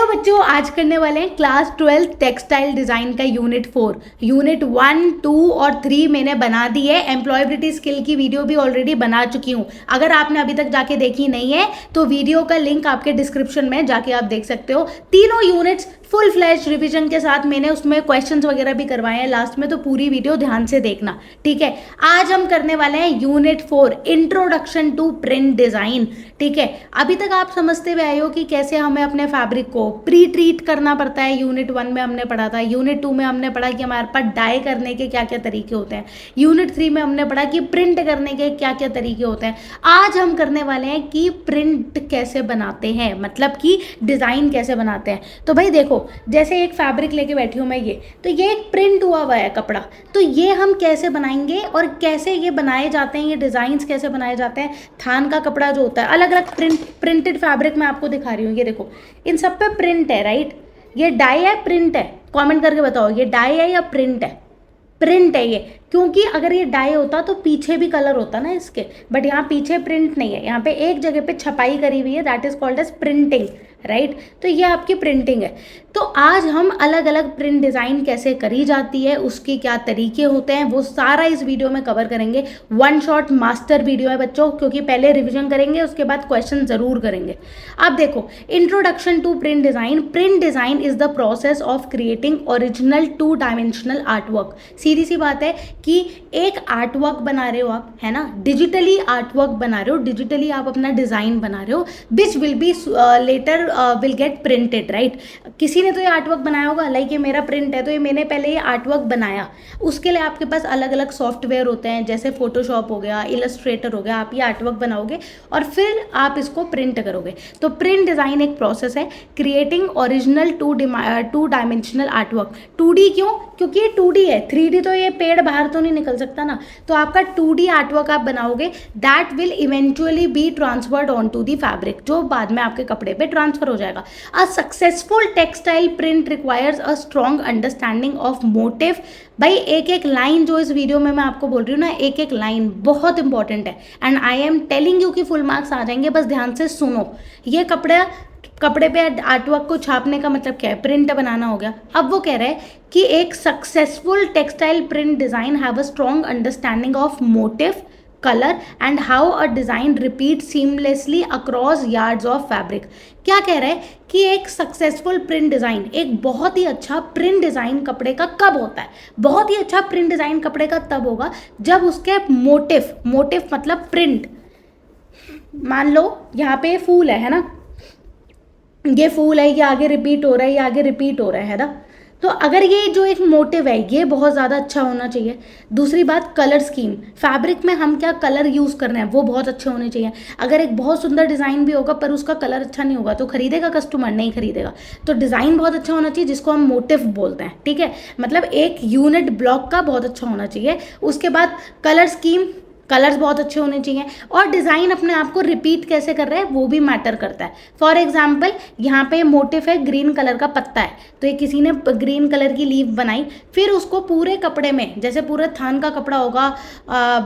बच्चों, आज करने वाले हैं क्लास 12 टेक्सटाइल डिजाइन का यूनिट 4। यूनिट 1, 2 और 3 मैंने बना दी है। एम्प्लॉयबिलिटी स्किल की वीडियो भी ऑलरेडी बना चुकी हूँ। अगर आपने अभी तक जाके देखी नहीं है तो वीडियो का लिंक आपके डिस्क्रिप्शन में जाके आप देख सकते हो। तीनों यूनिट्स फुल फ्लैश रिवीजन के साथ मैंने उसमें क्वेश्चंस वगैरह भी करवाए हैं लास्ट में, तो पूरी वीडियो ध्यान से देखना, ठीक है। आज हम करने वाले हैं unit 4, introduction to print design, ठीक है। अभी तक आप समझते हुए आए हो कि कैसे हमें अपने फैब्रिक को प्री ट्रीट करना पड़ता है। यूनिट 1 में हमने पढ़ा था, यूनिट 2 में हमने पढ़ा कि हमारे पास डाई करने के क्या क्या तरीके होते हैं, यूनिट 3 में हमने पढ़ा कि प्रिंट करने के क्या क्या तरीके होते हैं। आज हम करने वाले हैं कि प्रिंट कैसे बनाते हैं, मतलब कि डिजाइन कैसे बनाते हैं। तो भाई देखो, जैसे एक फैब्रिक लेके बैठी हूँ मैं, तो ये एक प्रिंट हुआ हुआ है कपड़ा, तो ये हम कैसे बनाएंगे और कैसे ये बनाए जाते हैं, ये डिजाइन्स कैसे बनाए जाते हैं। थान का कपड़ा जो होता है, अलग अलग प्रिंटेड फैब्रिक मैं आपको दिखा रही हूँ, ये देखो इन सब पे प्रिंट है, राइट। ये डाई है, प्रिंट है, कमेंट करके बताओ ये डाई है या प्रिंट है। प्रिंट है ये, क्योंकि अगर ये डाई होता तो पीछे भी कलर होता ना इसके, बट यहाँ पीछे प्रिंट नहीं है, यहाँ पे एक जगह पे छपाई करी हुई है, that is called as printing, right. तो ये आपकी प्रिंटिंग है। तो आज हम अलग अलग प्रिंट डिज़ाइन कैसे करी जाती है, उसके क्या तरीके होते हैं, वो सारा इस वीडियो में कवर करेंगे। वन शॉट मास्टर वीडियो है बच्चों, क्योंकि पहले रिवीजन करेंगे, उसके बाद क्वेश्चन जरूर करेंगे। अब देखो, introduction to print design. Print design is the process of creating original 2 dimensional artwork. सीधी सी बात है कि एक आर्टवर्क बना रहे हो आप, है ना, डिजिटली आर्टवर्क बना रहे हो, डिजिटली आप अपना डिज़ाइन बना रहे हो, which will be later will get printed, right. किसी ने तो ये आर्टवर्क बनाया होगा, लाइक ये मेरा प्रिंट है, तो ये मैंने पहले ये आर्टवर्क बनाया। उसके लिए आपके पास अलग अलग सॉफ्टवेयर होते हैं, जैसे फोटोशॉप हो गया, इलस्ट्रेटर हो गया। आप ये आर्टवर्क बनाओगे और फिर आप इसको प्रिंट करोगे। तो प्रिंट डिज़ाइन एक प्रोसेस है, creating original 2 dimensional artwork. 2D क्यों? क्योंकि ये 2D है, 3D तो ये पेड़ बाहर तो नहीं निकल सकता ना। तो आपका 2D आर्टवर्क आप बनाओगे, that will eventually be transferred on to the fabric, जो बाद में आपके कपड़े पे ट्रांसफर हो जाएगा। A successful textile print requires a strong understanding of motif. भाई एक एक लाइन जो इस वीडियो में मैं आपको बोल रही हूँ ना, एक एक लाइन बहुत इंपॉर्टेंट है, and I am telling you कि फुल मार्क्स आ जाएंगे, बस ध्यान से सुनो। ये कपड़े पे आर्टवर्क को छापने का मतलब क्या है? प्रिंट बनाना हो गया। अब वो कह रहे हैं कि एक successful textile print design have a strong understanding of motive, colour and how a design repeat seamlessly across yards of fabric. क्या कह रहे हैं कि एक सक्सेसफुल प्रिंट डिजाइन, एक बहुत ही अच्छा प्रिंट डिजाइन कपड़े का कब होता है? बहुत ही अच्छा प्रिंट डिजाइन कपड़े का तब होगा जब उसके मोटिव मतलब प्रिंट। मान लो यहाँ पे फूल है ना, ये फूल है, ये आगे रिपीट हो रहा है, ये आगे रिपीट हो रहा है ना। तो अगर ये जो एक मोटिव है ये बहुत ज़्यादा अच्छा होना चाहिए। दूसरी बात, कलर स्कीम, फैब्रिक में हम क्या कलर यूज़ कर रहे हैं वो बहुत अच्छे होने चाहिए। अगर एक बहुत सुंदर डिज़ाइन भी होगा पर उसका कलर अच्छा नहीं होगा तो खरीदेगा कस्टमर? नहीं खरीदेगा। तो डिज़ाइन बहुत अच्छा होना चाहिए, जिसको हम मोटिव बोलते हैं, ठीक है। मतलब एक यूनिट ब्लॉक का बहुत अच्छा होना चाहिए। उसके बाद कलर स्कीम, कलर्स बहुत अच्छे होने चाहिए, और डिज़ाइन अपने आप को रिपीट कैसे कर रहा है वो भी मैटर करता है। फॉर एग्जाम्पल, यहाँ पे मोटिव है, ग्रीन कलर का पत्ता है, तो ये किसी ने ग्रीन कलर की लीफ बनाई, फिर उसको पूरे कपड़े में, जैसे पूरे थान का कपड़ा होगा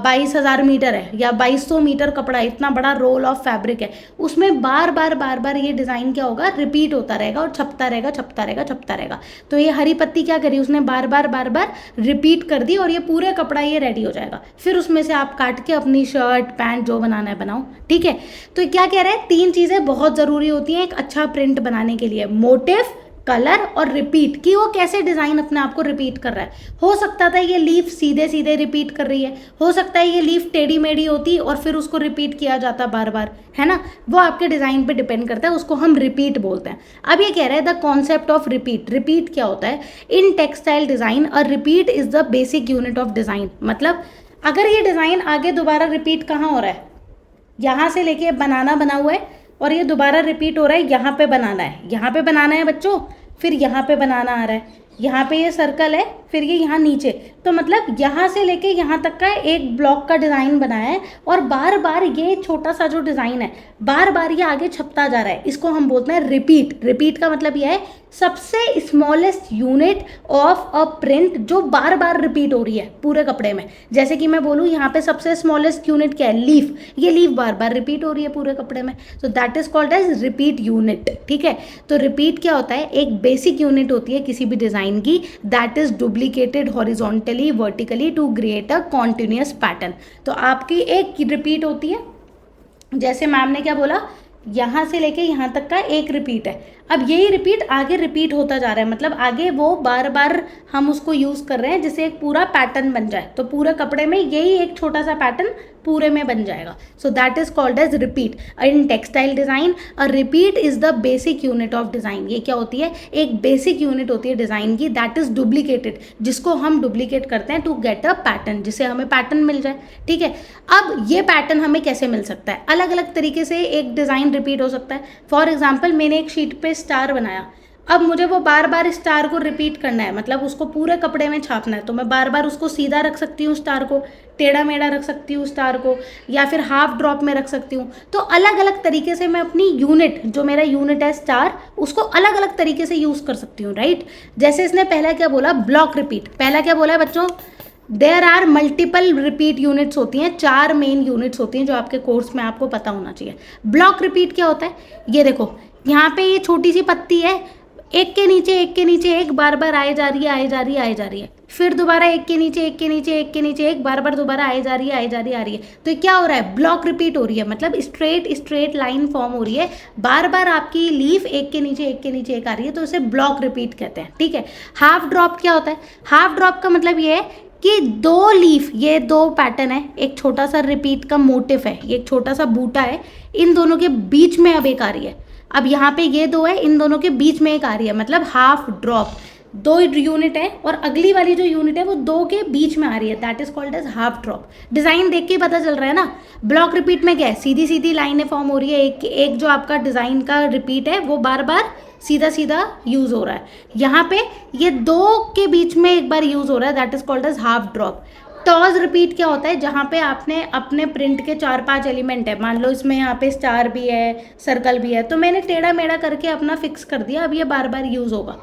22,000 मीटर है या 2200 मीटर कपड़ा है, इतना बड़ा रोल ऑफ फैब्रिक है, उसमें बार बार ये डिज़ाइन क्या होगा, रिपीट होता रहेगा और छपता रहेगा। तो ये हरी पत्ती क्या करी, उसने बार बार रिपीट कर दी और ये पूरे कपड़ा ये रेडी हो जाएगा। फिर उसमें से आप काट के अपनी शर्ट पैंट जो बनाना है बनाओ, ठीक है। तो क्या कह रहे हैं, 3 चीजें बहुत जरूरी होती हैं एक अच्छा प्रिंट बनाने के लिए, मोटिव, कलर और रिपीट, कि वो कैसे डिजाइन अपने आप को रिपीट कर रहा है। हो सकता था ये लीफ सीधे रिपीट कर रही है, हो सकता है ये लीफ टेढ़ी मेढ़ी होती और फिर उसको रिपीट किया जाता बार बार, है ना। वो आपके डिजाइन पे डिपेंड करता है, उसको हम रिपीट बोलते हैं। अब ये कह रहे हैं द कॉन्सेप्ट ऑफ रिपीट क्या होता है in textile design. A repeat is the basic unit of design. मतलब अगर ये डिज़ाइन आगे दोबारा रिपीट कहाँ हो रहा है, यहाँ से लेके बनाना बना हुआ है और ये दोबारा रिपीट हो रहा है, यहाँ पे बनाना है, यहाँ पे बनाना है बच्चों, फिर यहाँ पे बनाना आ रहा है, यहाँ पे ये सर्कल है, फिर ये यहाँ नीचे, तो मतलब यहाँ से लेके यहाँ तक का एक ब्लॉक का डिज़ाइन बनाया है और बार बार ये छोटा सा जो डिज़ाइन है बार बार ये आगे छपता जा रहा है। इसको हम बोलते हैं रिपीट। रिपीट का मतलब यह है सबसे smallest unit of a print जो बार बार रिपीट हो रही है पूरे कपड़े में। जैसे कि मैं बोलूँ यहाँ पे सबसे स्मॉलेस्ट यूनिट क्या है, लीफ। ये लीफ बार बार रिपीट हो रही है पूरे कपड़े में, so that is called as repeat unit. ठीक है, तो रिपीट क्या होता है, एक बेसिक यूनिट होती है किसी भी डिज़ाइन की, that is duplicated horizontally vertically to create a continuous pattern. तो आपकी एक रिपीट होती है, जैसे मैम ने क्या बोला, यहाँ से लेके यहाँ तक का एक रिपीट है। अब यही रिपीट आगे रिपीट होता जा रहा है, मतलब आगे वो बार बार हम उसको यूज़ कर रहे हैं जिससे एक पूरा पैटर्न बन जाए। तो पूरे कपड़े में यही एक छोटा सा पैटर्न पूरे में बन जाएगा। So that is called as repeat. In textile design a repeat is the basic unit of design. ये क्या होती है, एक बेसिक यूनिट होती है डिज़ाइन की, दैट इज डुप्लीकेटेड, जिसको हम डुप्लीकेट करते हैं टू गेट अ पैटर्न, जिससे हमें पैटर्न मिल जाए। ठीक है, अब ये पैटर्न हमें कैसे मिल सकता है, अलग अलग तरीके से एक डिज़ाइन रिपीट हो सकता है। फॉर एग्जाम्पल, मैंने एक शीट पे स्टार बनाया, अब मुझे वो बार बार स्टार को रिपीट करना है, मतलब उसको पूरे कपड़े में छापना है, तो मैं बार बार उसको सीधा रख सकती हूँ स्टार को, टेढ़ा मेढ़ा रख सकती हूँ स्टार को, या फिर हाफ ड्रॉप में रख सकती हूँ। तो अलग अलग तरीके से मैं अपनी यूनिट, जो मेरा यूनिट है स्टार, उसको अलग अलग तरीके से यूज़ कर सकती हूँ, राइट। जैसे इसने पहला क्या बोला, ब्लॉक रिपीट। पहला क्या बोला है बच्चों, there are multiple repeat units होती हैं, 4 मेन यूनिट्स होती हैं जो आपके कोर्स में आपको पता होना चाहिए। ब्लॉक रिपीट क्या होता है, ये देखो यहाँ पे ये छोटी सी पत्ती है, एक के नीचे एक के नीचे एक बार बार आए जा रही है, आए जा रही है, आए जा रही है, फिर दोबारा एक के नीचे एक के नीचे एक के नीचे एक बार बार दोबारा आए जा रही है, आए जा रही है, आ रही है। तो क्या हो रहा है, ब्लॉक रिपीट हो रही है, मतलब स्ट्रेट लाइन फॉर्म हो रही है, बार बार आपकी लीफ एक के नीचे एक के नीचे एक आ रही है, तो उसे ब्लॉक रिपीट कहते हैं। ठीक है, हाफ ड्रॉप क्या होता है, हाफ ड्रॉप का मतलब ये है कि 2 लीफ, ये 2 पैटर्न है, एक छोटा सा रिपीट का मोटिफ है, ये एक छोटा सा बूटा है, इन दोनों के बीच में अब एक आ रही है। अब यहाँ पे ये 2 है, इन दोनों के बीच में एक आ रही है, मतलब हाफ ड्रॉप। 2 यूनिट है और अगली वाली जो यूनिट है वो 2 के बीच में आ रही है, that is called as half drop. Design देख के पता चल रहा है ना। ब्लॉक रिपीट में क्या है, सीधी सीधी लाइनें फॉर्म हो रही है, एक जो आपका डिजाइन का रिपीट है वो बार बार सीधा सीधा यूज हो रहा है। यहाँ पे ये 2 के बीच में एक बार यूज हो रहा है, that is called as half drop. टॉज रिपीट क्या होता है, जहाँ पे आपने अपने प्रिंट के 4-5 एलिमेंट है, मान लो इसमें यहाँ पे स्टार भी है, सर्कल भी है, तो मैंने टेढ़ा मेढ़ा करके अपना फिक्स कर दिया, अब ये बार बार यूज होगा।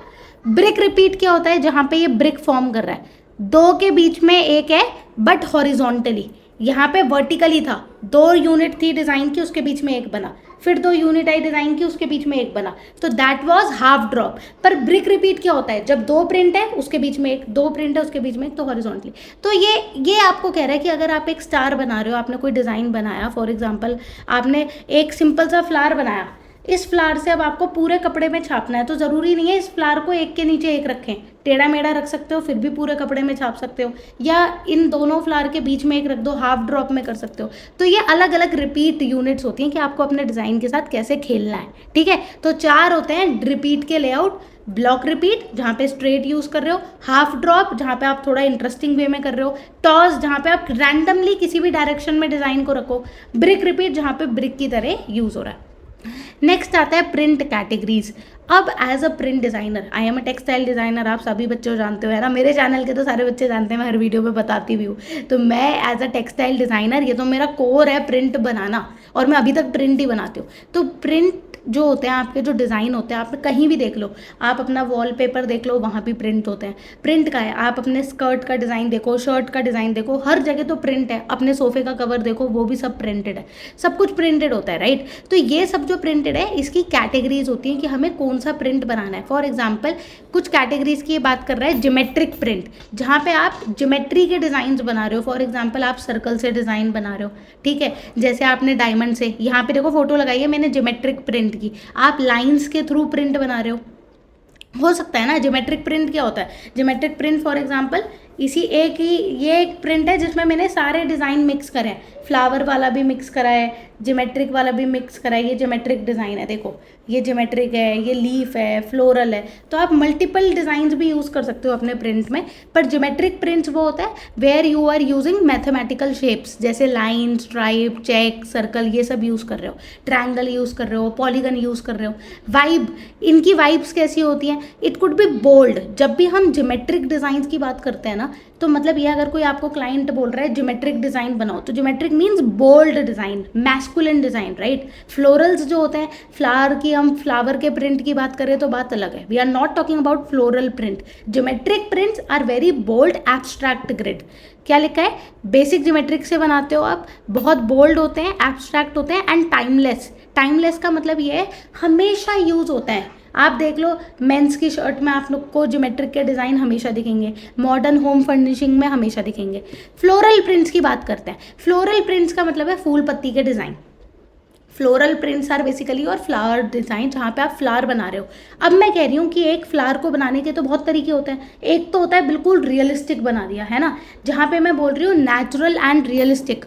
ब्रिक रिपीट क्या होता है, जहाँ पे ये ब्रिक फॉर्म कर रहा है, 2 के बीच में एक है बट हॉरिजॉन्टली, यहाँ पे वर्टिकली था, 2 यूनिट थी डिजाइन की, उसके बीच में एक बना, फिर 2 यूनिट आई डिजाइन की, उसके बीच में एक बना, तो दैट वाज हाफ ड्रॉप। पर ब्रिक रिपीट क्या होता है, जब 2 प्रिंट है उसके बीच में एक, 2 प्रिंट है उसके बीच में एक, तो हॉरिजॉन्टली। तो ये आपको कह रहा है कि अगर आप एक स्टार बना रहे हो, आपने कोई डिज़ाइन बनाया, फॉर एग्जाम्पल आपने एक सिंपल सा फ्लावर बनाया, इस फ्लावर से अब आपको पूरे कपड़े में छापना है, तो ज़रूरी नहीं है इस फ्लावर को एक के नीचे एक रखें, टेढ़ा मेढ़ा रख सकते हो, फिर भी पूरे कपड़े में छाप सकते हो, या इन दोनों फ्लावर के बीच में एक रख दो, हाफ ड्रॉप में कर सकते हो। तो ये अलग अलग रिपीट यूनिट्स होती हैं कि आपको अपने डिज़ाइन के साथ कैसे खेलना है। ठीक है, तो 4 होते हैं रिपीट के लेआउट। ब्लॉक रिपीट जहाँ पे स्ट्रेट यूज़ कर रहे हो, हाफ ड्रॉप जहाँ पे आप थोड़ा इंटरेस्टिंग वे में कर रहे हो, टॉस जहाँ पे आप रैंडमली किसी भी डायरेक्शन में डिज़ाइन को रखो, ब्रिक रिपीट जहाँ पे ब्रिक की तरह यूज़ हो रहा है। नेक्स्ट आता है प्रिंट कैटेगरीज। अब as a print designer, I am a textile designer, आप सभी बच्चे जानते हो है ना, मेरे चैनल के तो सारे बच्चे जानते हैं, मैं हर वीडियो में बताती भी हूँ। तो मैं एज अ टेक्सटाइल डिज़ाइनर, ये तो मेरा कोर है प्रिंट बनाना, और मैं अभी तक प्रिंट ही बनाती हूँ। तो प्रिंट जो होते हैं आपके, जो डिज़ाइन होते हैं, आप कहीं भी देख लो, आप अपना वॉलपेपर देख लो, वहाँ भी प्रिंट होते हैं। प्रिंट का है, आप अपने स्कर्ट का डिज़ाइन देखो, शर्ट का डिज़ाइन देखो, हर जगह तो प्रिंट है। अपने सोफे का कवर देखो, वो भी सब प्रिंटेड है, सब कुछ प्रिंटेड होता है, राइट। तो ये सब जो प्रिंटेड है, इसकी कैटेगरीज होती हैं कि हमें कौन सा प्रिंट बनाना है। फॉर एग्जाम्पल, कुछ कैटेगरीज की बात कर रहा है ज्योमेट्रिक प्रिंट, जहाँ पे आप ज्योमेट्री के डिज़ाइन बना रहे हो। फॉर एग्जाम्पल, आप सर्कल से डिज़ाइन बना रहे हो, ठीक है, जैसे आपने डायमंड से, यहाँ पे देखो फोटो लगाई है मैंने ज्योमेट्रिक प्रिंट की, आप लाइंस के थ्रू प्रिंट बना रहे हो सकता है ना। ज्योमेट्रिक प्रिंट क्या होता है, ज्योमेट्रिक प्रिंट फॉर एग्जांपल इसी एक ही ये एक प्रिंट है जिसमें मैंने सारे डिज़ाइन मिक्स करे हैं, फ्लावर वाला भी मिक्स करा है, ज्योमेट्रिक वाला भी मिक्स करा है। ये ज्योमेट्रिक डिज़ाइन है, देखो ये ज्योमेट्रिक है, ये लीफ है, फ्लोरल है। तो आप मल्टीपल डिज़ाइंस भी यूज़ कर सकते हो अपने प्रिंट में। पर ज्योमेट्रिक प्रिंट्स वो होता है where you are using mathematical shapes, जैसे लाइन, स्ट्राइप, चेक, सर्कल, ये सब यूज़ कर रहे हो, ट्रायंगल यूज़ कर रहे हो, पॉलीगन यूज़ कर रहे हो। वाइब, इनकी वाइब्स कैसी होती हैं? It could be bold. जब भी हम ज्योमेट्रिक डिज़ाइंस की बात करते हैं ना, तो मतलब ये अगर कोई आपको क्लाइंट बोल रहा है ज्योमेट्रिक डिज़ाइन बनाओ, तो geometric means bold design, masculine design, right. Florals जो होते हैं, फ्लावर की, हम फ्लावर के प्रिंट की बात करें तो बात अलग है। We are not talking about floral print. Geometric prints are very bold, abstract grid. क्या लिखा है? बेसिक ज्योमेट्रिक से बनाते हो आप, बहुत बोल्ड होते हैं, एब्स्ट्रैक्ट होते हैं एंड टाइमलेस। टाइमलेस का मतलब ये है हमेशा यूज होता है। आप देख लो, मेंस की शर्ट में आप लोग को ज्योमेट्रिक के डिज़ाइन हमेशा दिखेंगे, मॉडर्न होम फर्निशिंग में हमेशा दिखेंगे। फ्लोरल प्रिंट्स की बात करते हैं। फ्लोरल प्रिंट्स का मतलब है फूल पत्ती के design. Floral prints are basically और फ्लावर डिज़ाइन, जहाँ पे आप फ्लावर बना रहे हो। अब मैं कह रही हूँ कि एक फ्लावर को बनाने के तो बहुत तरीके होते हैं। एक तो होता है बिल्कुल रियलिस्टिक बना दिया, है ना, जहाँ पे मैं बोल रही हूँ नेचुरल एंड रियलिस्टिक।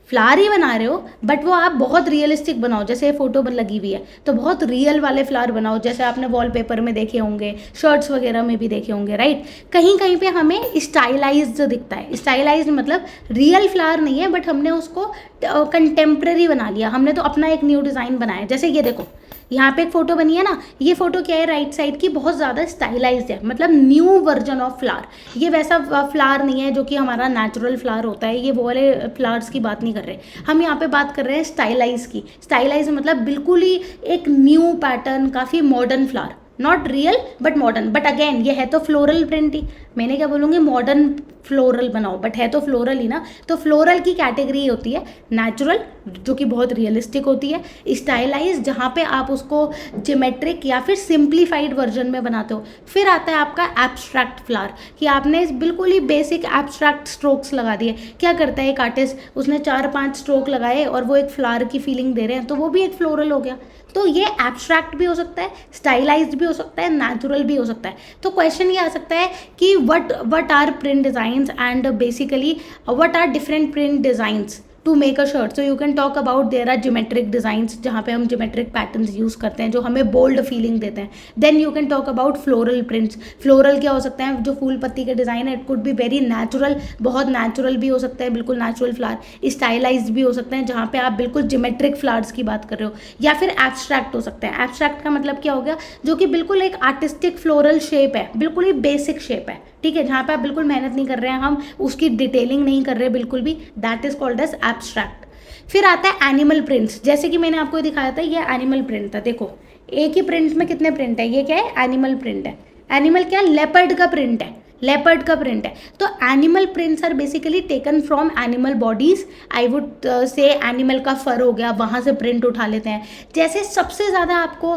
फ्लावर ही बना रहे हो बट वो आप बहुत रियलिस्टिक बनाओ, जैसे ये फोटो लगी हुई है तो बहुत रियल वाले फ्लावर बनाओ, जैसे आपने वॉलपेपर में देखे होंगे, शर्ट्स वगैरह में भी देखे होंगे, राइट। कहीं कहीं पे हमें स्टाइलाइज्ड दिखता है। स्टाइलाइज्ड मतलब रियल फ्लावर नहीं है बट हमने उसको कंटेम्प्रेरी बना लिया, हमने तो अपना एक न्यू डिज़ाइन बनाया। जैसे ये देखो, यहाँ पे एक फ़ोटो बनी है ना, ये फ़ोटो क्या है, राइट साइड की, बहुत ज़्यादा स्टाइलाइज्ड है, मतलब न्यू वर्जन ऑफ फ्लावर। ये वैसा फ्लावर नहीं है जो कि हमारा नेचुरल फ्लावर होता है, ये वो वाले फ्लावर्स की बात नहीं कर रहे हम यहाँ पे, बात कर रहे हैं स्टाइलाइज की। स्टाइलाइज मतलब बिल्कुल ही एक न्यू पैटर्न, काफ़ी modern flower, not real but modern. But again ये है तो फ्लोरल प्रिंट ही, मैंने क्या बोलूँगी, मॉडर्न फ्लोरल बनाओ, बट है तो फ्लोरल ही ना। तो फ्लोरल की कैटेगरी होती है नेचुरल, जो कि बहुत रियलिस्टिक होती है, स्टाइलाइज जहाँ पे आप उसको ज्योमेट्रिक या फिर सिंप्लीफाइड वर्जन में बनाते हो। फिर आता है आपका एब्स्ट्रैक्ट फ्लावर, कि आपने बिल्कुल ही बेसिक एब्स्ट्रैक्ट स्ट्रोक्स लगा दिए। क्या करता है एक आर्टिस्ट, उसने 4-5 स्ट्रोक लगाए और वो एक फ्लावर की फीलिंग दे रहे हैं, तो वो भी एक फ्लोरल हो गया। तो ये एब्स्ट्रैक्ट भी हो सकता है, स्टाइलाइज्ड भी हो सकता है, नेचुरल भी हो सकता है। तो क्वेश्चन ये आ सकता है कि what are print designs and basically what are different print designs to make a shirt. So you can talk about there are geometric designs, जहाँ पे हम ज्योमेट्रिक पैटर्न्स यूज़ करते हैं जो हमें बोल्ड फीलिंग देते हैं। Then you can talk about floral prints. Floral क्या हो सकता है, जो फूल पत्ती के डिज़ाइन है, it could be very natural, बहुत नेचुरल भी हो सकता है, बिल्कुल नेचुरल फ्लावर। स्टाइलाइज्ड भी हो सकते हैं, जहाँ पे आप बिल्कुल ज्योमेट्रिक फ्लावर्स की बात कर रहे हो। या फिर एब्स्ट्रैक्ट हो सकते हैं। एब्स्ट्रैक्ट का मतलब क्या हो गया, जो कि बिल्कुल एक आर्टिस्टिक फ्लोरल शेप है, बिल्कुल ही बेसिक शेप है, ठीक है, जहाँ पे आप बिल्कुल मेहनत नहीं कर रहे हैं, हम उसकी डिटेलिंग नहीं कर रहे बिल्कुल भी, that is called as abstract. फिर आता है एनिमल प्रिंट्स, जैसे कि मैंने आपको दिखाया था, ये एनिमल प्रिंट था। देखो एक ही प्रिंट में कितने प्रिंट है, ये क्या है, एनिमल प्रिंट है। एनिमल क्या, लेपर्ड का प्रिंट है, लेपर्ड का प्रिंट है। तो animal prints are basically taken from animal bodies. I would say animal का फर हो गया, वहाँ से प्रिंट उठा लेते हैं। जैसे सबसे ज़्यादा आपको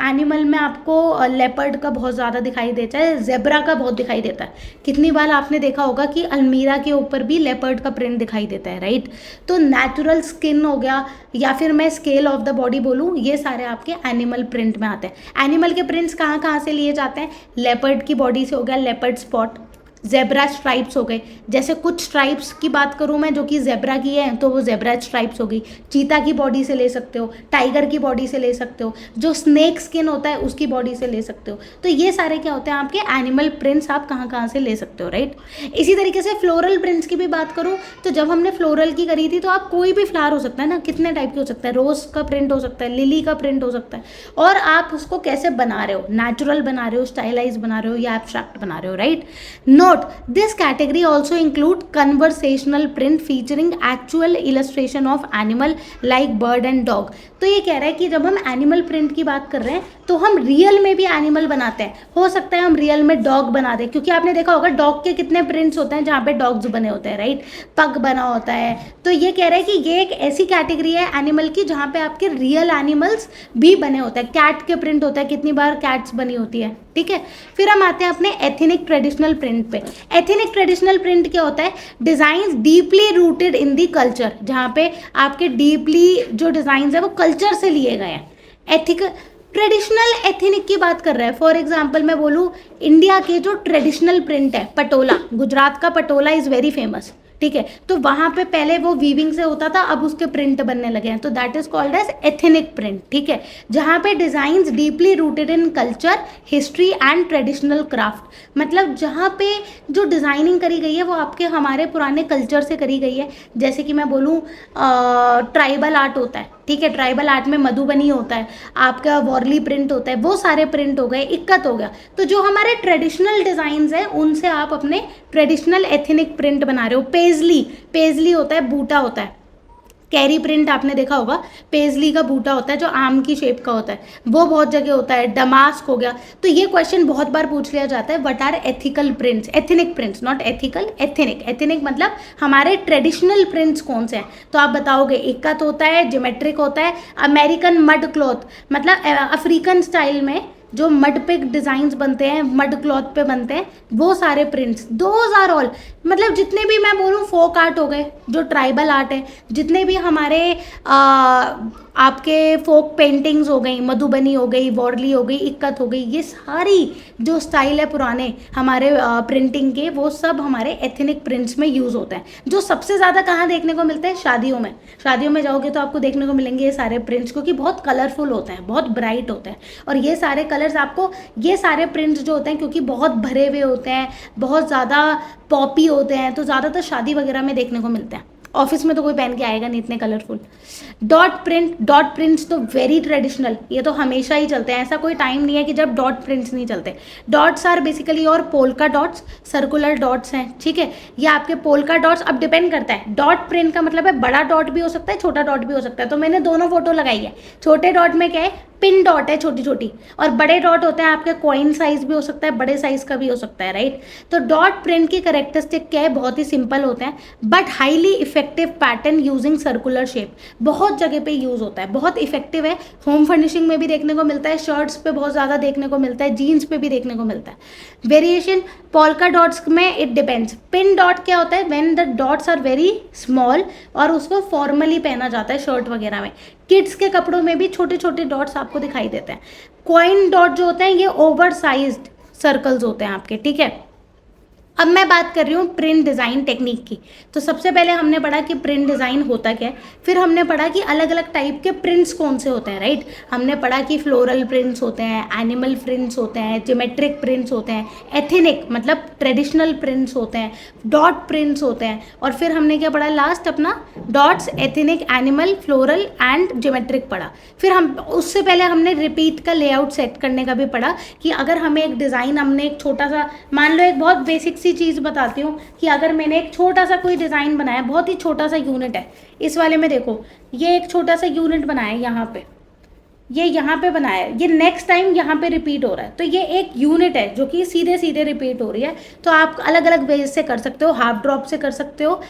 एनिमल में आपको लेपर्ड का बहुत ज़्यादा दिखाई देता है, जेब्रा का बहुत दिखाई देता है। कितनी बार आपने देखा होगा कि अलमीरा के ऊपर भी लेपर्ड का प्रिंट दिखाई देता है, राइट। तो नेचुरल स्किन हो गया, या फिर मैं स्केल ऑफ द बॉडी बोलूँ, ये सारे आपके एनिमल प्रिंट में आते हैं। एनिमल के प्रिंट्स कहाँ कहाँ से लिए जाते हैं, लेपर्ड की बॉडी से हो गया लेपर्ड स्पॉट, जेब्रा स्ट्राइप्स हो गए। जैसे कुछ स्ट्राइप्स की बात करूँ मैं, जो कि जेब्रा की है, तो वो जेब्रा स्ट्राइप्स हो गई। चीता की बॉडी से ले सकते हो, टाइगर की बॉडी से ले सकते हो, जो स्नेक स्किन होता है उसकी बॉडी से ले सकते हो। तो ये सारे क्या होते हैं आपके एनिमल प्रिंट्स, आप कहाँ कहाँ से ले सकते हो, राइट। इसी तरीके से फ्लोरल प्रिंट्स की भी बात करूँ, तो जब हमने फ्लोरल की करी थी, तो आप कोई भी फ्लावर हो सकता है ना, कितने टाइप के हो सकता है, रोज का प्रिंट हो सकता है, लिली का प्रिंट हो सकता है, और आप उसको कैसे बना रहे हो, नेचुरल बना रहे हो, स्टाइलाइज बना रहे हो, या एब्स्ट्रैक्ट बना रहे हो, right. This category also include conversational print featuring actual illustration of animal like bird and dog। तो ये कह रहा है कि जब हम एनिमल प्रिंट की बात कर रहे हैं, तो हम रियल में भी एनिमल बनाते हैं। हो सकता है हम रियल में डॉग बना दें, क्योंकि आपने देखा होगा डॉग के कितने प्रिंट्स होते हैं जहाँ पे डॉग्स बने होते हैं, राइट, पग बना होता है। तो ये कह रहा है कि ये एक ऐसी कैटेगरी है एनिमल की जहाँ पे आपके रियल एनिमल्स भी बने होते हैं। कैट के प्रिंट होता है, कितनी बार कैट्स बनी होती है, ठीक है। फिर हम आते हैं अपने एथनिक ट्रेडिशनल प्रिंट पे। एथनिक ट्रेडिशनल प्रिंट क्या होता है, designs deeply rooted in the culture, जहाँ पे आपके डीपली जो डिज़ाइंस है वो कल्चर से लिए गए हैं। ट्रेडिशनल एथनिक की बात कर रहा है। फॉर एग्जाम्पल मैं बोलूँ, इंडिया के जो ट्रेडिशनल प्रिंट है, पटोला, गुजरात का पटोला इज़ वेरी फेमस, ठीक है। तो वहाँ पे पहले वो वीविंग से होता था, अब उसके प्रिंट बनने लगे हैं, तो that is called as ethnic print, ठीक है। जहाँ पे designs deeply rooted in culture, history and traditional craft, मतलब जहाँ पे जो डिजाइनिंग करी गई है वो आपके हमारे पुराने कल्चर से करी गई है। जैसे कि मैं बोलूँ ट्राइबल आर्ट होता है, ठीक है, ट्राइबल आर्ट में मधुबनी होता है, आपका वॉरली प्रिंट होता है, वो सारे प्रिंट हो गए, इक्कत हो गया। तो जो हमारे ट्रेडिशनल डिज़ाइंस हैं उनसे आप अपने ट्रेडिशनल एथनिक प्रिंट बना रहे हो। पेजली, पेजली होता है, बूटा होता है, कैरी प्रिंट आपने देखा होगा, पेजली का बूटा होता है जो आम की शेप का होता है, वो बहुत जगह होता है। डमास्क हो गया। तो ये क्वेश्चन बहुत बार पूछ लिया जाता है, what are ethical prints, ethnic prints, not ethical, ethnic. Ethnic मतलब हमारे ट्रेडिशनल प्रिंट्स कौन से हैं, तो आप बताओगे इक्कत होता है, ज्योमेट्रिक होता है, अमेरिकन मड क्लॉथ, मतलब अफ्रीकन स्टाइल में जो मड पे डिज़ाइंस बनते हैं, मड क्लॉथ पे बनते हैं, वो सारे प्रिंट्स, दोज आर ऑल, मतलब जितने भी मैं बोलूँ फोक आर्ट हो गए, जो ट्राइबल आर्ट है, जितने भी हमारे आपके फोक पेंटिंग्स हो गई, मधुबनी हो गई, वॉरली हो गई, इक्कत हो गई, ये सारी जो स्टाइल है पुराने हमारे प्रिंटिंग के, वो सब हमारे एथनिक प्रिंट्स में यूज़ होता है। जो सबसे ज़्यादा कहाँ देखने को मिलता है, शादियों में। शादियों में जाओगे तो आपको देखने को मिलेंगे ये सारे प्रिंट्स, क्योंकि बहुत कलरफुल होते हैं, बहुत ब्राइट होते हैं, और ये सारे कलर्स आपको, ये सारे प्रिंट्स जो होते हैं क्योंकि बहुत भरे हुए होते हैं, बहुत ज़्यादा पॉपी होते हैं, तो ज़्यादातर शादी वगैरह में देखने को मिलते हैं। ऑफिस में तो कोई पहन के आएगा नहीं इतने colourful. Dot print, dot prints तो वेरी ट्रेडिशनल, ये तो हमेशा ही चलते हैं, ऐसा कोई टाइम नहीं है कि जब डॉट प्रिंट्स नहीं चलते। डॉट्स आर बेसिकली और पोल्का डॉट्स, सर्कुलर डॉट्स हैं, ठीक है, ये आपके पोल्का डॉट्स। अब डिपेंड करता है, डॉट प्रिंट का मतलब है बड़ा डॉट भी हो सकता है, छोटा डॉट भी हो सकता है, तो मैंने दोनों फोटो लगाई है। छोटे डॉट में क्या है, पिन डॉट है, छोटी छोटी, और बड़े डॉट होते हैं आपके कॉइन साइज भी हो सकता है, बड़े साइज का भी हो सकता है, राइट। तो डॉट प्रिंट की कैरेक्टरिस्टिक क्या है, बहुत ही सिंपल होते हैं, but highly effective pattern using circular shape, बहुत जगह पे यूज होता है, बहुत इफेक्टिव है। होम फर्निशिंग में भी देखने को मिलता है, शर्ट्स पे बहुत ज़्यादा देखने को मिलता है, जीन्स पे भी देखने को मिलता है। वेरिएशन पोल्का डॉट्स में इट डिपेंड्स। पिन डॉट क्या होता है, when the dots are very small, और उसको फॉर्मली पहना जाता है शर्ट वगैरह में। किड्स के कपड़ों में भी छोटे छोटे डॉट्स आपको दिखाई देते हैं। कॉइन डॉट जो होते हैं ये ओवर साइज्ड सर्कल्स होते हैं आपके, ठीक है। अब मैं बात कर रही हूँ प्रिंट डिज़ाइन टेक्निक की। तो सबसे पहले हमने पढ़ा कि प्रिंट डिज़ाइन होता क्या है, फिर हमने पढ़ा कि अलग अलग टाइप के प्रिंट्स कौन से होते हैं, राइट। हमने पढ़ा कि फ्लोरल प्रिंट्स होते हैं, एनिमल प्रिंट्स होते हैं, ज्योमेट्रिक प्रिंट्स होते हैं, एथनिक मतलब ट्रेडिशनल प्रिंट्स होते हैं, डॉट प्रिंट्स होते हैं, और फिर हमने क्या पढ़ा लास्ट अपना, dots, ethnic, animal, floral and geometric पढ़ा। फिर हम उससे पहले हमने रिपीट का लेआउट सेट करने का भी पढ़ा, कि अगर हमें एक डिज़ाइन, हमने एक छोटा सा, मान लो एक बहुत बेसिक सी चीज़ बताती हूँ, कि अगर मैंने एक छोटा सा कोई डिज़ाइन बनाया, बहुत ही छोटा सा यूनिट है, इस वाले में देखो, ये एक छोटा सा यूनिट बनाया है यहाँ पे, ये यहाँ पे बनाया है, ये नेक्स्ट टाइम यहाँ पे रिपीट हो रहा है, तो ये एक यूनिट है जो कि सीधे सीधे रिपीट हो रही है। तो आप अलग अलग वेज से कर सकते हो, हाफ ड्रॉप से कर सकते हो,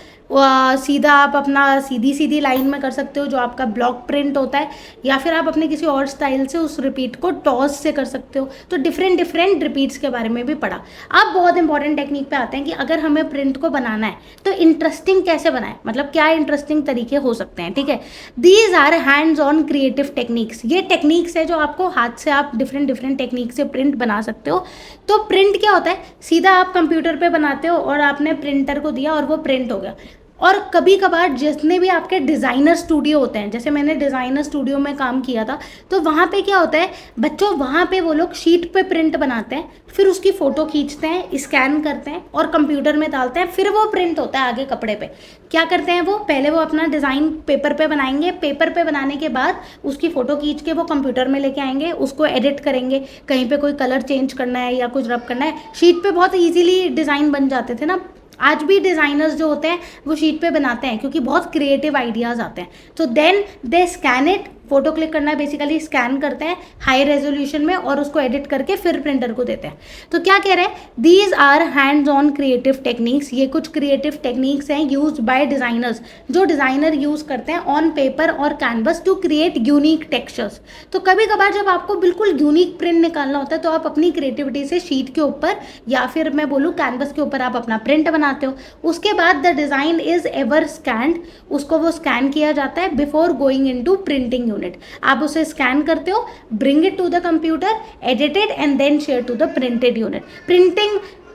सीधा आप अपना सीधी सीधी लाइन में कर सकते हो जो आपका ब्लॉक प्रिंट होता है, या फिर आप अपने किसी और स्टाइल से उस रिपीट को टॉस से कर सकते हो। तो डिफरेंट डिफरेंट रिपीट्स के बारे में भी पढ़ा। अब बहुत इंपॉर्टेंट टेक्निक पे आते हैं कि अगर हमें प्रिंट को बनाना है तो इंटरेस्टिंग कैसे बनाए, मतलब क्या इंटरेस्टिंग तरीके हो सकते हैं, ठीक है। These are hands on creative techniques, ये टेक्निक्स है जो आपको हाथ से आप डिफरेंट डिफरेंट टेक्निक से प्रिंट बना सकते हो। तो प्रिंट क्या होता है, सीधा आप कंप्यूटर पे बनाते हो और आपने प्रिंटर को दिया और वो प्रिंट हो गया। और कभी कभार जितने भी आपके डिज़ाइनर स्टूडियो होते हैं, जैसे मैंने डिज़ाइनर स्टूडियो में काम किया था, तो वहाँ पे क्या होता है, बच्चों वहाँ पे वो लोग शीट पे प्रिंट बनाते हैं, फिर उसकी फ़ोटो खींचते हैं, स्कैन करते हैं और कंप्यूटर में डालते हैं, फिर वो प्रिंट होता है आगे कपड़े पे। क्या करते हैं वो, पहले वो अपना डिज़ाइन पेपर पे बनाएंगे, पेपर पे बनाने के बाद उसकी फ़ोटो खींच के वो कंप्यूटर में लेके आएंगे, उसको एडिट करेंगे, कहीं पे कोई कलर चेंज करना है या कुछ रब करना है, शीट पे बहुत ईजीली डिज़ाइन बन जाते थे ना। आज भी डिज़ाइनर्स जो होते हैं वो शीट पे बनाते हैं क्योंकि बहुत क्रिएटिव आइडियाज़ आते हैं। तो then they scan it, photo click करना है, बेसिकली स्कैन करते हैं हाई रेजोल्यूशन में और उसको एडिट करके फिर प्रिंटर को देते हैं। तो क्या कह रहे हैं, these are hands on creative techniques, ये कुछ क्रिएटिव टेक्निक्स हैं यूज्ड बाय डिज़ाइनर्स, जो डिज़ाइनर यूज़ करते हैं ऑन पेपर और canvas to create unique textures. तो कभी कभार जब आपको बिल्कुल यूनिक प्रिंट निकालना होता है तो आप अपनी क्रिएटिविटी से शीट के ऊपर या फिर मैं बोलूँ कैनवस के ऊपर आप अपना प्रिंट बनाते हो। उसके बाद the design is ever scanned, उसको वो स्कैन किया जाता है before going into printing unit. आप उसे स्कैन करते हो, bring it to the computer, edited and then share to the printed unit.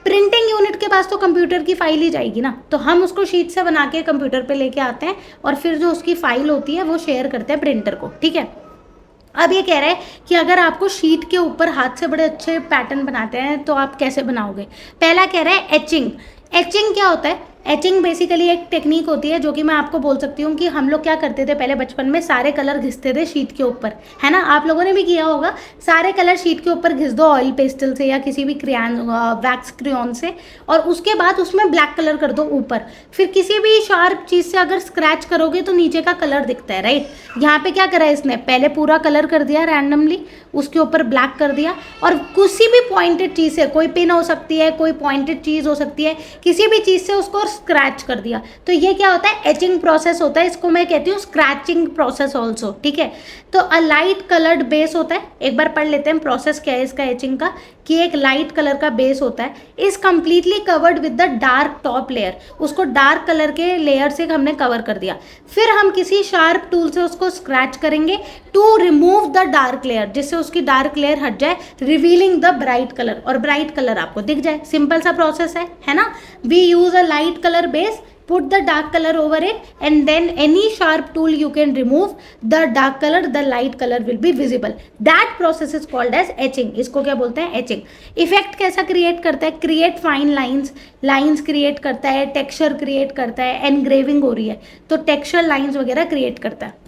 Printing unit के पास तो कंप्यूटर की फाइल ही जाएगी ना, तो हम उसको शीट से बना के कंप्यूटर पे लेके आते हैं और फिर जो उसकी फाइल होती है वो शेयर करते हैं प्रिंटर को, ठीक है। अब ये कह रहा है कि अगर आपको शीट के ऊपर हाथ से बड़े अच्छे पैटर्न बनाते हैं तो आप कैसे बनाओगे। पहला कह रहा है एचिंग। एचिंग क्या होता है? एचिंग बेसिकली एक टेक्निक होती है जो कि मैं आपको बोल सकती हूँ कि हम लोग क्या करते थे पहले बचपन में, सारे कलर घिसते थे शीट के ऊपर, है ना। आप लोगों ने भी किया होगा, सारे कलर शीट के ऊपर घिस दो ऑयल पेस्टल से या किसी भी वैक्स क्रेयॉन से, और उसके बाद उसमें ब्लैक कलर कर दो ऊपर। फिर किसी भी शार्प चीज़ से अगर स्क्रैच करोगे तो नीचे का कलर दिखता है, राइट। यहाँ पे क्या करा है इसने, पहले पूरा कलर कर दिया रैंडमली, उसके ऊपर ब्लैक कर दिया, और किसी भी पॉइंटेड चीज़ से, कोई पिन हो सकती है, कोई पॉइंटेड चीज़ हो सकती है, किसी भी चीज़ से उसको स्क्रैच कर दिया। तो ये क्या होता है? एचिंग प्रोसेस होता है। इसको मैं कहती हूँ स्क्रैचिंग प्रोसेस ऑल्सो, ठीक है। तो अ लाइट कलर्ड बेस होता है। एक बार पढ़ लेते हैं प्रोसेस क्या है इसका एचिंग का, कि एक लाइट कलर का बेस होता है, is completely covered with the dark top layer. उसको डार्क कलर के लेयर से हमने कवर कर दिया। फिर हम किसी शार्प टूल से उसको स्क्रैच करेंगे to remove the dark layer, जिससे उसकी डार्क लेयर हट जाए, रिवीलिंग द ब्राइट कलर, और ब्राइट कलर आपको दिख जाए। सिंपल सा प्रोसेस है ना। We use a light colour base, put the dark color over it, and then any sharp tool you can remove the dark color, the light color will be visible. That process is called as etching. इसको क्या बोलते हैं? etching. Effect कैसा create करता है? Create fine lines create करता है, texture create करता है, एनग्रेविंग हो रही है तो टेक्सचर लाइंस वगैरह क्रिएट करता है।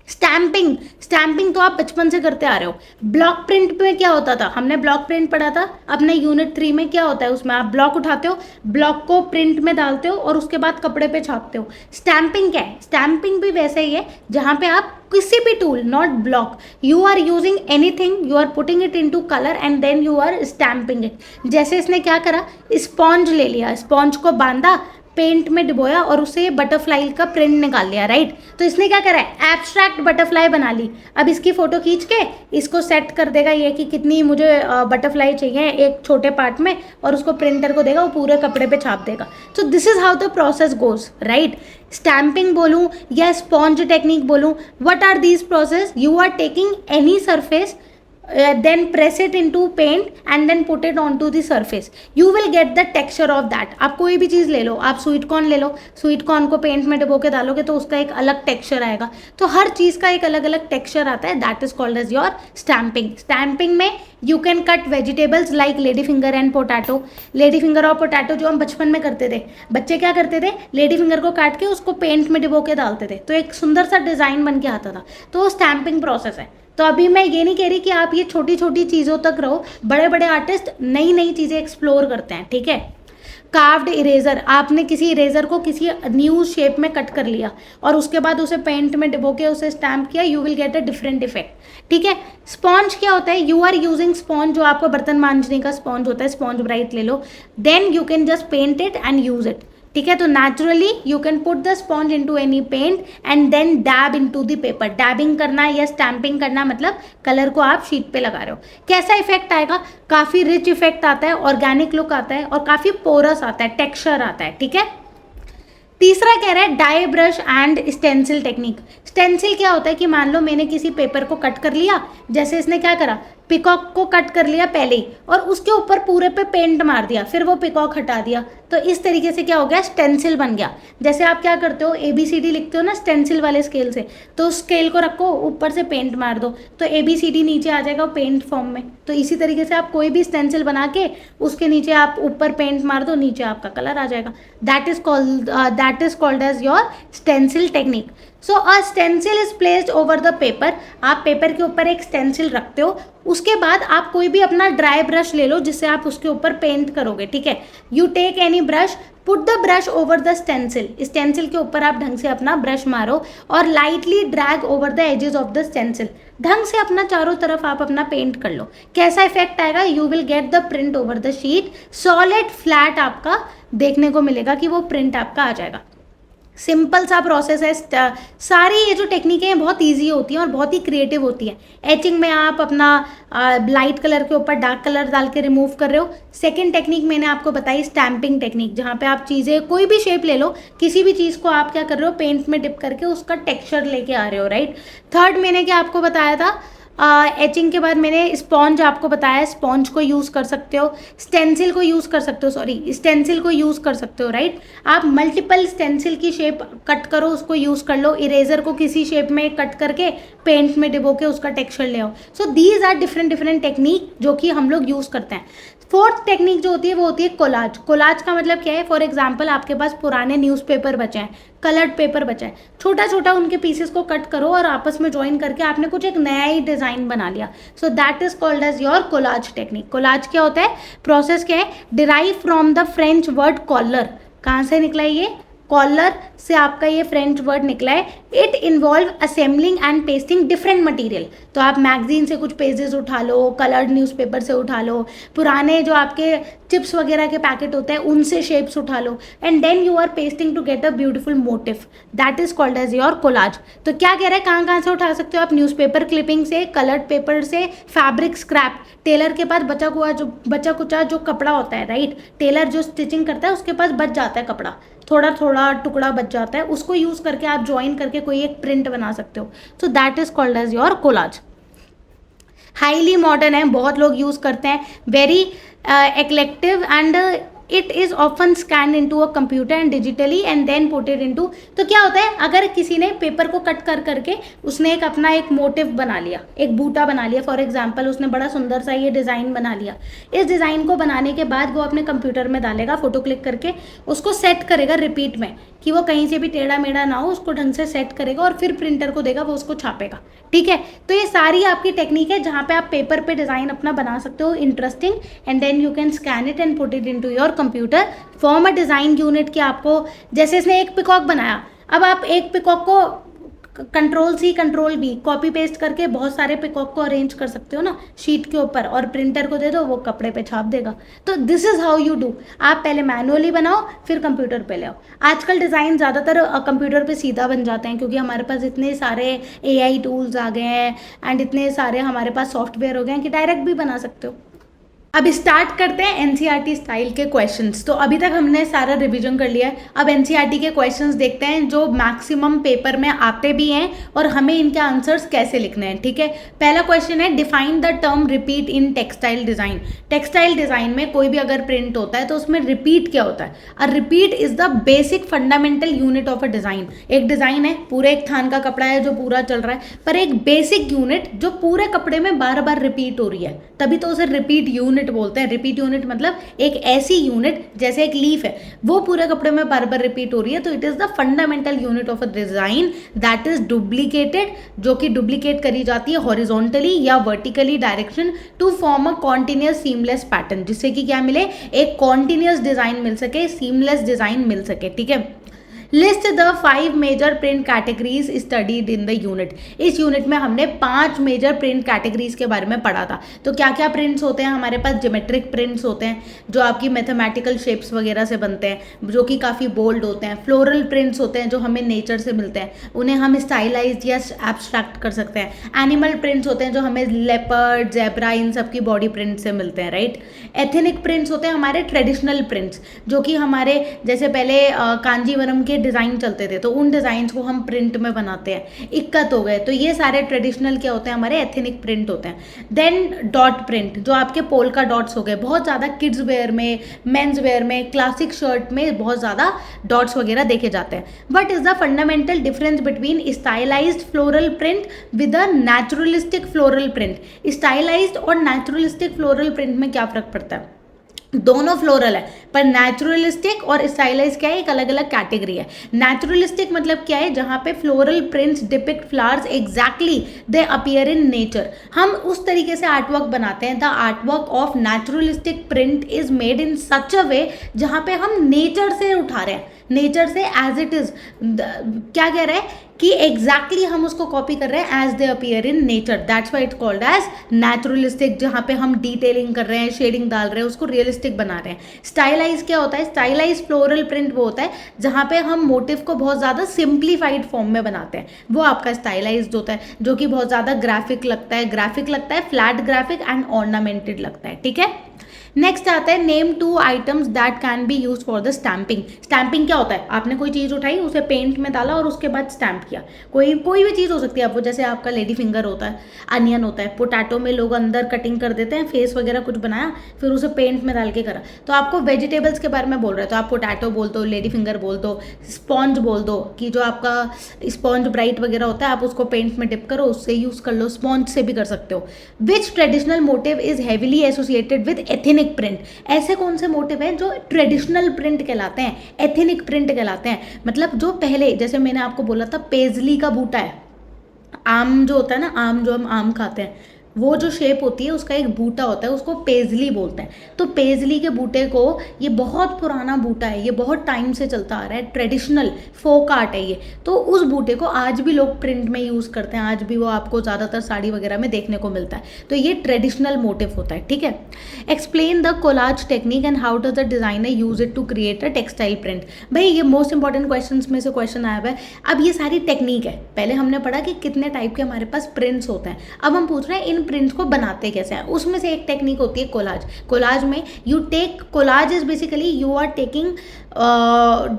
स्टैंपिंग तो आप बचपन से करते आ रहे हो। ब्लॉक प्रिंट में क्या होता था? हमने ब्लॉक प्रिंट पढ़ा था अपने यूनिट 3 में। क्या होता है उसमें? आप ब्लॉक उठाते हो, ब्लॉक को प्रिंट में डालते हो और उसके बाद कपड़े पे छापते हो। स्टैंपिंग क्या है? स्टैंपिंग भी वैसे ही है, जहाँ पे आप किसी भी tool, not block, you are using anything, you are putting it into colour and then you are stamping it. जैसे इसने क्या करा, स्पॉन्ज ले लिया, स्पॉन्ज को बांधा, पेंट में डुबोया और उससे बटरफ्लाई का प्रिंट निकाल लिया, राइट। तो इसने क्या करा है? एब्स्ट्रैक्ट बटरफ्लाई बना ली। अब इसकी फोटो खींच के इसको सेट कर देगा ये कि कितनी मुझे बटरफ्लाई चाहिए एक छोटे पार्ट में, और उसको प्रिंटर को देगा, वो पूरे कपड़े पे छाप देगा। So this is how the process goes, right. Stamping बोलूँ या स्पॉन्ज टेक्निक बोलूँ, what are these process? You are taking any surface, then press it into paint and then put it onto the surface. You will get the texture of that. आप कोई भी चीज़ ले लो, आप sweet corn ले लो, sweet corn को paint में डुबो के डालोगे तो उसका एक अलग टेक्सचर आएगा। तो हर चीज़ का एक अलग अलग टेक्सचर आता है, that is called as your stamping. Stamping में you can cut vegetables like lady finger and potato. Lady finger और पोटैटो जो हम बचपन में करते थे, बच्चे क्या करते थे? लेडी फिंगर को काट के उसको पेंट में डुबो के डालते थे, तो एक सुंदर सा डिज़ाइन बन के आता था। तो वो स्टैंपिंग प्रोसेस है। तो अभी मैं ये नहीं कह रही कि आप ये छोटी छोटी चीज़ों तक रहो, बड़े बड़े आर्टिस्ट नई नई चीज़ें एक्सप्लोर करते हैं, ठीक है। कार्व्ड इरेजर, आपने किसी इरेजर को किसी न्यू शेप में कट कर लिया और उसके बाद उसे पेंट में डुबो के उसे स्टैम्प किया, you will get a different effect, ठीक है। स्पॉन्ज क्या होता है? यू आर यूजिंग स्पॉन्ज, जो आपको बर्तन मांजने का स्पॉन्ज होता है, स्पॉन्ज ब्राइट ले लो, then you can just paint it and use it, ठीक है। तो naturally you can put the sponge into any paint and then dab into the paper. Dabbing करना या स्टैंपिंग करना मतलब कलर को आप शीट पे लगा रहे हो। कैसा इफेक्ट आएगा? काफ़ी रिच इफेक्ट आता है, ऑर्गेनिक लुक आता है और काफ़ी पोरस आता है, टेक्सचर आता है, ठीक है। तीसरा कह रहा है dye brush and stencil technique. Stencil क्या होता है कि मान लो मैंने किसी पेपर को कट कर लिया, जैसे इसने क्या करा, पिकॉक को कट कर लिया पहले ही और उसके ऊपर पूरे पे पेंट मार दिया, फिर वो पिकॉक हटा दिया, तो इस तरीके से क्या हो गया? स्टेंसिल बन गया। जैसे आप क्या करते हो, ABCD लिखते हो ना स्टेंसिल वाले स्केल से, तो उस स्केल को रखो, ऊपर से पेंट मार दो, तो ABCD नीचे आ जाएगा पेंट फॉर्म में। तो इसी तरीके से आप कोई भी स्टेंसिल बना के उसके नीचे आप ऊपर पेंट मार दो, नीचे आपका कलर आ जाएगा। That is called as your stencil technique. So a stencil is placed over the paper. आप पेपर के ऊपर एक स्टेंसिल रखते हो, उसके बाद आप कोई भी अपना ड्राई ब्रश ले लो जिससे आप उसके ऊपर पेंट करोगे, ठीक है। You take any brush, put the brush over the stencil. Stencil के ऊपर आप ढंग से अपना ब्रश मारो और lightly drag over the edges of the stencil. ढंग से अपना चारों तरफ आप अपना पेंट कर लो। कैसा इफेक्ट आएगा? You will get the print over the sheet. Solid flat आपका देखने को मिलेगा कि वो प्रिंट आपका आ जाएगा। सिंपल सा प्रोसेस है। सारी ये जो टेक्निकें हैं बहुत इजी होती हैं और बहुत ही क्रिएटिव होती हैं। एचिंग में आप अपना लाइट कलर के ऊपर डार्क कलर डाल के रिमूव कर रहे हो। सेकंड टेक्निक मैंने आपको बताई स्टैम्पिंग टेक्निक, जहाँ पे आप चीज़ें कोई भी शेप ले लो, किसी भी चीज़ को आप क्या कर रहे हो, पेंट में डिप करके उसका टेक्सचर लेके आ रहे हो, राइट। थर्ड मैंने क्या आपको बताया था, एचिंग के बाद मैंने स्पॉन्ज आपको बताया, स्पॉन्ज को यूज़ कर सकते हो, स्टेंसिल को यूज़ कर सकते हो, स्टेंसिल को यूज़ कर सकते हो, राइट। आप मल्टीपल स्टेंसिल की शेप कट करो, उसको यूज़ कर लो। इरेजर को किसी शेप में कट करके पेंट में डिबो के उसका टेक्सचर ले आओ। So these are different different technique जो कि हम लोग यूज़ करते हैं। फोर्थ टेक्निक जो होती है वो होती है कोलाज। कोलाज का मतलब क्या है, फॉर एग्जाम्पल आपके पास पुराने न्यूज़पेपर बचे हैं, कलर्ड पेपर बचा है, छोटा छोटा उनके पीसेस को कट करो और आपस में ज्वाइन करके आपने कुछ एक नया ही डिज़ाइन बना लिया। So that is called as your collage technique. Collage क्या होता है, प्रोसेस क्या है, derive from the French word coller. कहाँ से निकला ये, कॉलर से आपका ये फ्रेंच वर्ड निकला है। It involve assembling and pasting different material. तो आप मैगजीन से कुछ पेजेस उठा लो, कलर्ड न्यूज़पेपर से उठा लो, पुराने जो आपके चिप्स वगैरह के पैकेट होते हैं उनसे शेप्स उठा लो, and then you are pasting to get a beautiful motif. That is called as your collage. तो क्या कह रहा है, कहाँ कहाँ से उठा सकते हो आप, न्यूज़पेपर क्लिपिंग से, कलर्ड पेपर से, फैब्रिक स्क्रैप, टेलर के पास बचा कुचा जो कपड़ा होता है, राइट। टेलर जो स्टिचिंग करता है उसके पास बच जाता है कपड़ा, थोड़ा थोड़ा टुकड़ा बच जाता है, उसको यूज़ करके आप ज्वाइन करके कोई एक प्रिंट बना सकते हो। So that is called as your collage. Highly modern है, बहुत लोग यूज़ करते हैं, very eclectic and it is often scan in to a computer and digitally and then put it into. तो क्या होता है, अगर किसी ने पेपर को कट कर करके उसने एक अपना एक मोटिव बना लिया, एक बूटा बना लिया, फॉर एग्जांपल उसने बड़ा सुंदर सा ये डिज़ाइन बना लिया। इस डिज़ाइन को बनाने के बाद वो अपने कंप्यूटर में डालेगा, फोटो क्लिक करके उसको सेट करेगा रिपीट में, कि वो कहीं से भी टेढ़ा मेढ़ा ना हो, उसको ढंग से सेट करेगा और फिर प्रिंटर को देगा, वो उसको छापेगा, ठीक है। तो ये सारी आपकी टेक्निक है जहाँ पे आप पेपर पे डिज़ाइन अपना बना सकते हो interesting, and then you can scan it and put it into your computer, form a design unit. कि आपको जैसे इसने एक पिकॉक बनाया, अब आप एक पिकॉक को कंट्रोल-C कंट्रोल-V कॉपी पेस्ट करके बहुत सारे पिकॉक को अरेंज कर सकते हो ना शीट के ऊपर, और प्रिंटर को दे दो, वो कपड़े पे छाप देगा। तो this is how you do. आप पहले मैनुअली बनाओ, फिर कंप्यूटर पे ले आओ। आजकल डिज़ाइन ज़्यादातर कंप्यूटर पे सीधा बन जाते हैं, क्योंकि हमारे पास इतने सारे AI टूल्स आ गए हैं एंड इतने सारे हमारे पास सॉफ्टवेयर हो गए हैं कि डायरेक्ट भी बना सकते हो। अब स्टार्ट करते हैं NCERT स्टाइल के क्वेश्चंस। तो अभी तक हमने सारा रिवीजन कर लिया है, अब NCERT के क्वेश्चंस देखते हैं जो मैक्सिमम पेपर में आते भी हैं और हमें इनके आंसर्स कैसे लिखने हैं, ठीक है। पहला क्वेश्चन है, define the term repeat in textile design. Textile design में कोई भी अगर प्रिंट होता है तो उसमें रिपीट क्या होता है। और repeat is the basic fundamental unit of a design. एक डिज़ाइन है, पूरे एक थान का कपड़ा है जो पूरा चल रहा है, पर एक बेसिक यूनिट जो पूरे कपड़े में बार बार रिपीट हो रही है, तभी तो उसे रिपीट यूनिट बोलते हैं। रिपीट यूनिट मतलब एक ऐसी यूनिट, जैसे एक लीफ है, वो पूरे कपड़े में बार बार रिपीट हो रही है, तो it is the fundamental unit of a design that is duplicated, जो कि डुप्लीकेट करी जाती है हॉरिजॉन्टली या vertically direction to form a continuous seamless pattern, जिससे कि क्या मिले, एक कॉन्टिन्यूअस डिजाइन मिल सके, सीमलेस डिजाइन मिल सके, ठीक है। List the 5 major print categories studied in the unit. इस यूनिट में हमने 5 मेजर प्रिंट कैटेगरीज के बारे में पढ़ा था। तो क्या क्या प्रिंट्स होते हैं हमारे पास, ज्योमेट्रिक प्रिंट्स होते हैं जो आपकी मैथमेटिकल शेप्स वगैरह से बनते हैं, जो कि काफ़ी बोल्ड होते हैं। फ्लोरल प्रिंट्स होते हैं जो हमें नेचर से मिलते हैं, उन्हें हम स्टाइलाइज या एब्स्ट्रैक्ट कर सकते हैं। एनिमल प्रिंट्स होते हैं जो हमें लेपर्ड, जेब्रा, इन सब की बॉडी प्रिंट से मिलते हैं, राइट। एथनिक प्रिंट्स होते हैं हमारे ट्रेडिशनल प्रिंट्स, जो कि हमारे जैसे पहले कांजीवरम के डिज़ाइन चलते थे, तो उन डिज़ाइंस को हम प्रिंट में बनाते हैं। इक्कत हो गए, तो ये सारे ट्रेडिशनल क्या होते हैं, हमारे एथनिक प्रिंट होते हैं। देन डॉट प्रिंट, जो आपके पोल्का डॉट्स हो गए, बहुत ज़्यादा किड्स वेयर में, मेंस वेयर में, क्लासिक शर्ट में बहुत ज़्यादा डॉट्स वगैरह देखे जाते हैं। What is the fundamental difference between stylised floral print with a naturalistic floral print. Stylised और नेचुरलिस्टिक फ्लोरल प्रिंट में क्या फ़र्क पड़ता है, दोनों फ्लोरल है, पर नेचुरलिस्टिक और स्टाइलाइज क्या है, एक अलग अलग कैटेगरी है। नेचुरलिस्टिक मतलब क्या है, जहाँ पे floral prints depict flowers exactly they appear in nature. हम उस तरीके से आर्टवर्क बनाते हैं। The artwork of naturalistic print is made in such a way जहाँ पे हम नेचर से उठा रहे हैं, नेचर से एज इट इज, क्या कह रहे हैं कि एग्जैक्टली हम उसको कॉपी कर रहे हैं as they appear in nature. That's why it's called as naturalistic, जहाँ पे हम डिटेलिंग कर रहे हैं, शेडिंग डाल रहे हैं, उसको रियलिस्टिक रियलिस्टिक बना रहे हैं। स्टाइलाइज क्या होता है? स्टाइलाइज फ्लोरल प्रिंट वो होता है जहाँ पे हम मोटिव को बहुत ज़्यादा सिंप्लीफाइड फॉर्म में बनाते हैं, वो आपका स्टाइलाइज्ड होता है, जो कि बहुत ज़्यादा ग्राफिक लगता है, फ्लैट ग्राफिक एंड ऑर्नामेंटेड लगता है, ठीक है। नेक्स्ट आता है name 2 items that can be use for the stamping. Stamping क्या होता है? आपने कोई चीज़ उठाई, उसे पेंट में डाला और उसके बाद स्टैंप किया। कोई भी चीज़ हो सकती है, वो जैसे आपका लेडी फिंगर होता है, अनियन होता है, पोटैटो में लोग अंदर कटिंग कर देते हैं, फेस वगैरह कुछ बनाया, फिर उसे पेंट में डाल के करा। तो आपको वेजिटेबल्स के बारे में बोल रहे हैं, तो आप पोटैटो बोल दो, लेडी फिंगर बोल दो, स्पॉन्ज बोल दो, कि जो आपका स्पॉन्ज ब्राइट वगैरह होता है, आप उसको पेंट में डिप करो, उससे यूज़ कर लो, स्पॉन्ज से भी कर सकते हो। Which traditional motif is heavily associated with ethnic print. ऐसे कौन से मोटिव हैं जो ट्रेडिशनल प्रिंट कहलाते हैं, एथेनिक प्रिंट कहलाते हैं? मतलब जो पहले, जैसे मैंने आपको बोला था, पेजली का बूटा है, आम जो होता है ना, आम जो हम आम खाते हैं, वो जो शेप होती है उसका एक बूटा होता है, उसको पेजली बोलते हैं। तो पेजली के बूटे को, ये बहुत पुराना बूटा है, ये बहुत टाइम से चलता आ रहा है, ट्रेडिशनल फोक आर्ट है ये। तो उस बूटे को आज भी लोग प्रिंट में यूज़ करते हैं, आज भी वो आपको ज़्यादातर साड़ी वगैरह में देखने को मिलता है। तो ये ट्रेडिशनल मोटिव होता है, ठीक है। Explain the collage technique and how does the designer use it to create a textile print. भाई ये मोस्ट इंपॉर्टेंट क्वेश्चन में से क्वेश्चन आया हुआ है। अब ये सारी टेक्निक है, पहले हमने पढ़ा कि कितने टाइप के हमारे पास प्रिंट्स होते हैं, अब हम पूछ रहे हैं इन प्रिंट्स को बनाते कैसे हैं। उसमें से एक टेक्निक होती है कोलाज। कोलाज में you take, collage is basically you are taking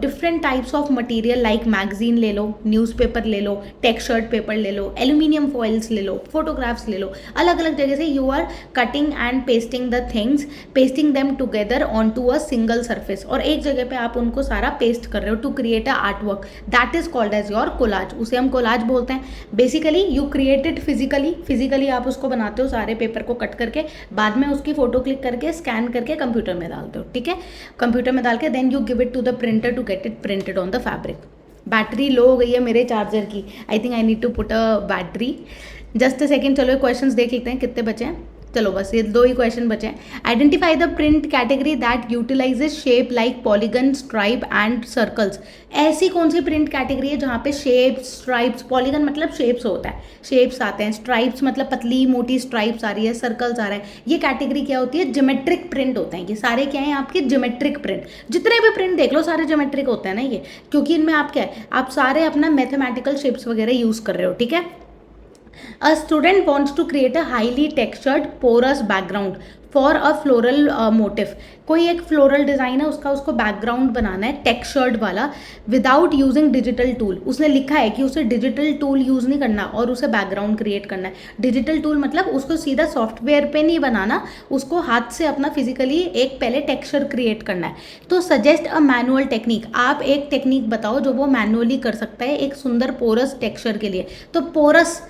different types of material, like magazine ले लो, न्यूज़पेपर ले लो, टेक्सचर्ड पेपर ले लो, एल्यूमिनियम फॉइल्स ले लो, फोटोग्राफ्स ले लो, अलग अलग जगह से you are cutting and pasting the things, pasting them together on to a single surface, और एक जगह पे आप उनको सारा पेस्ट कर रहे हो to create a art work, that is called as your collage. उसे हम कोलाज बोलते हैं। Basically you create it physically आप उसको बनाते हो, सारे पेपर को कट करके, बाद में उसकी फोटो क्लिक करके स्कैन करके कंप्यूटर में डालते हो, ठीक है। कंप्यूटर में डाल के then you give it to the printer to get it printed on the fabric. Battery low हो गई है मेरे चार्जर की, I think I need to put a battery. Just a second, चलो क्वेश्चंस देख लेते हैं कितने बचे हैं। चलो बस ये 2 ही क्वेश्चन बचे हैं। Identify the print category that utilises shape like polygon, stripe and circles. ऐसी कौन सी प्रिंट कैटेगरी है जहाँ पे शेप्स, स्ट्राइप्स, पॉलीगन मतलब शेप्स होता है, शेप्स आते हैं, स्ट्राइप्स मतलब पतली मोटी स्ट्राइप्स आ रही है, सर्कल्स आ रहे हैं। ये कैटेगरी क्या होती है? ज्योमेट्रिक प्रिंट होते हैं। ये सारे क्या हैं आपके? Geometric print. जितने भी प्रिंट देख लो सारे ज्योमेट्रिक होते हैं ना ये, क्योंकि इनमें आप क्या है, आप सारे अपना मैथमेटिकल शेप्स वगैरह यूज कर रहे हो, ठीक है। A student wants to create a highly textured porous background for a floral motive. कोई एक फ्लोरल डिज़ाइन है, उसको बैकग्राउंड बनाना है टेक्सचर्ड वाला, विदाउट यूजिंग डिजिटल टूल। उसने लिखा है कि उसे डिजिटल टूल यूज़ नहीं करना और उसे बैकग्राउंड क्रिएट करना है। डिजिटल टूल मतलब उसको सीधा सॉफ्टवेयर पे नहीं बनाना, उसको हाथ से अपना फिजिकली एक पहले टेक्सचर क्रिएट करना है। तो सजेस्ट अ मैनुअल टेक्निक। आप एक टेक्निक बताओ जो वो मैनुअली कर सकता है एक सुंदर पोरस टेक्सचर के लिए। तो पोरस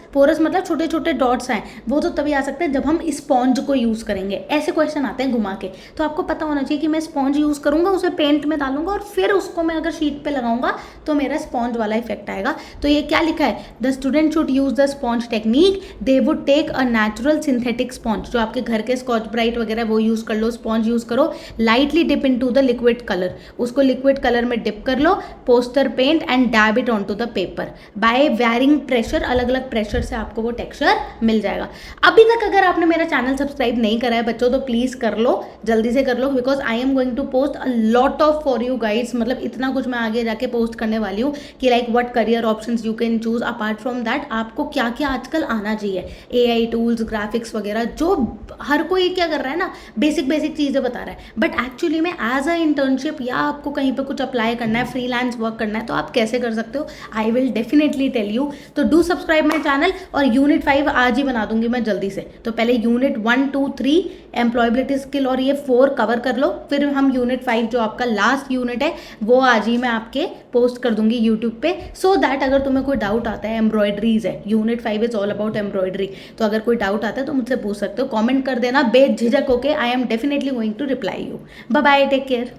मतलब छोटे छोटे डॉट्स हैं, वो तो तभी आ सकते हैं जब हम स्पॉन्ज को यूज़ करेंगे। ऐसे क्वेश्चन आते हैं घुमा के, तो आपको पता होना चाहिए कि मैं स्पॉन्ज यूज़ करूँगा, उसे पेंट में डालूंगा और फिर उसको मैं अगर शीट पे लगाऊंगा तो मेरा स्पॉन्ज वाला इफेक्ट आएगा। तो ये क्या लिखा है? The student should use the sponge technique, they would take a natural synthetic sponge. जो आपके घर के स्कॉच ब्राइट वगैरह वो यूज़ कर लो, स्पॉन्ज यूज़ करो, lightly dip in to the liquid colour, उसको लिक्विड कलर में डिप कर लो, poster paint and dab it on to the paper by varying pressure. अलग अलग प्रेशर से आपको वो टेक्सचर मिल जाएगा। अभी तक अगर आपने मेरा चैनल सब्सक्राइब नहीं करा है बच्चों, तो प्लीज कर लो, जल्दी से कर लो, because I am going to post a lot of for you guides. मतलब इतना कुछ मैं आगे जाके पोस्ट करने वाली हूँ कि like what career options you can choose. Apart from that आपको क्या क्या आजकल आना चाहिए, एआई टूल्स, ग्राफिक्स वगैरह, जो हर कोई क्या कर रहा है ना, बेसिक चीजें बता रहा है, बट एक्चुअली में एज अ इंटर्नशिप या आपको कहीं पे कुछ अप्लाई करना है, फ्रीलांस वर्क करना है, तो आप कैसे कर सकते हो, I will definitely tell you. तो डू सब्सक्राइब माई चैनल। और यूनिट 5 आज ही बना दूंगी मैं जल्दी से। तो पहले यूनिट 1, 2, 3 एम्प्लॉयबिलिटी स्किल और ये 4 कवर कर लो, फिर हम यूनिट 5 जो आपका लास्ट यूनिट है वो आज ही मैं आपके पोस्ट कर दूंगी यूट्यूब पे, सो दैट अगर तुम्हें कोई डाउट आता है, एम्ब्रॉयडरीज है, unit 5 is all about embroidery, तो अगर कोई डाउट आता है तो मुझसे पूछ सकते हो, कमेंट कर देना बेझिझक होके, I am definitely going to reply you. Bye bye, take care.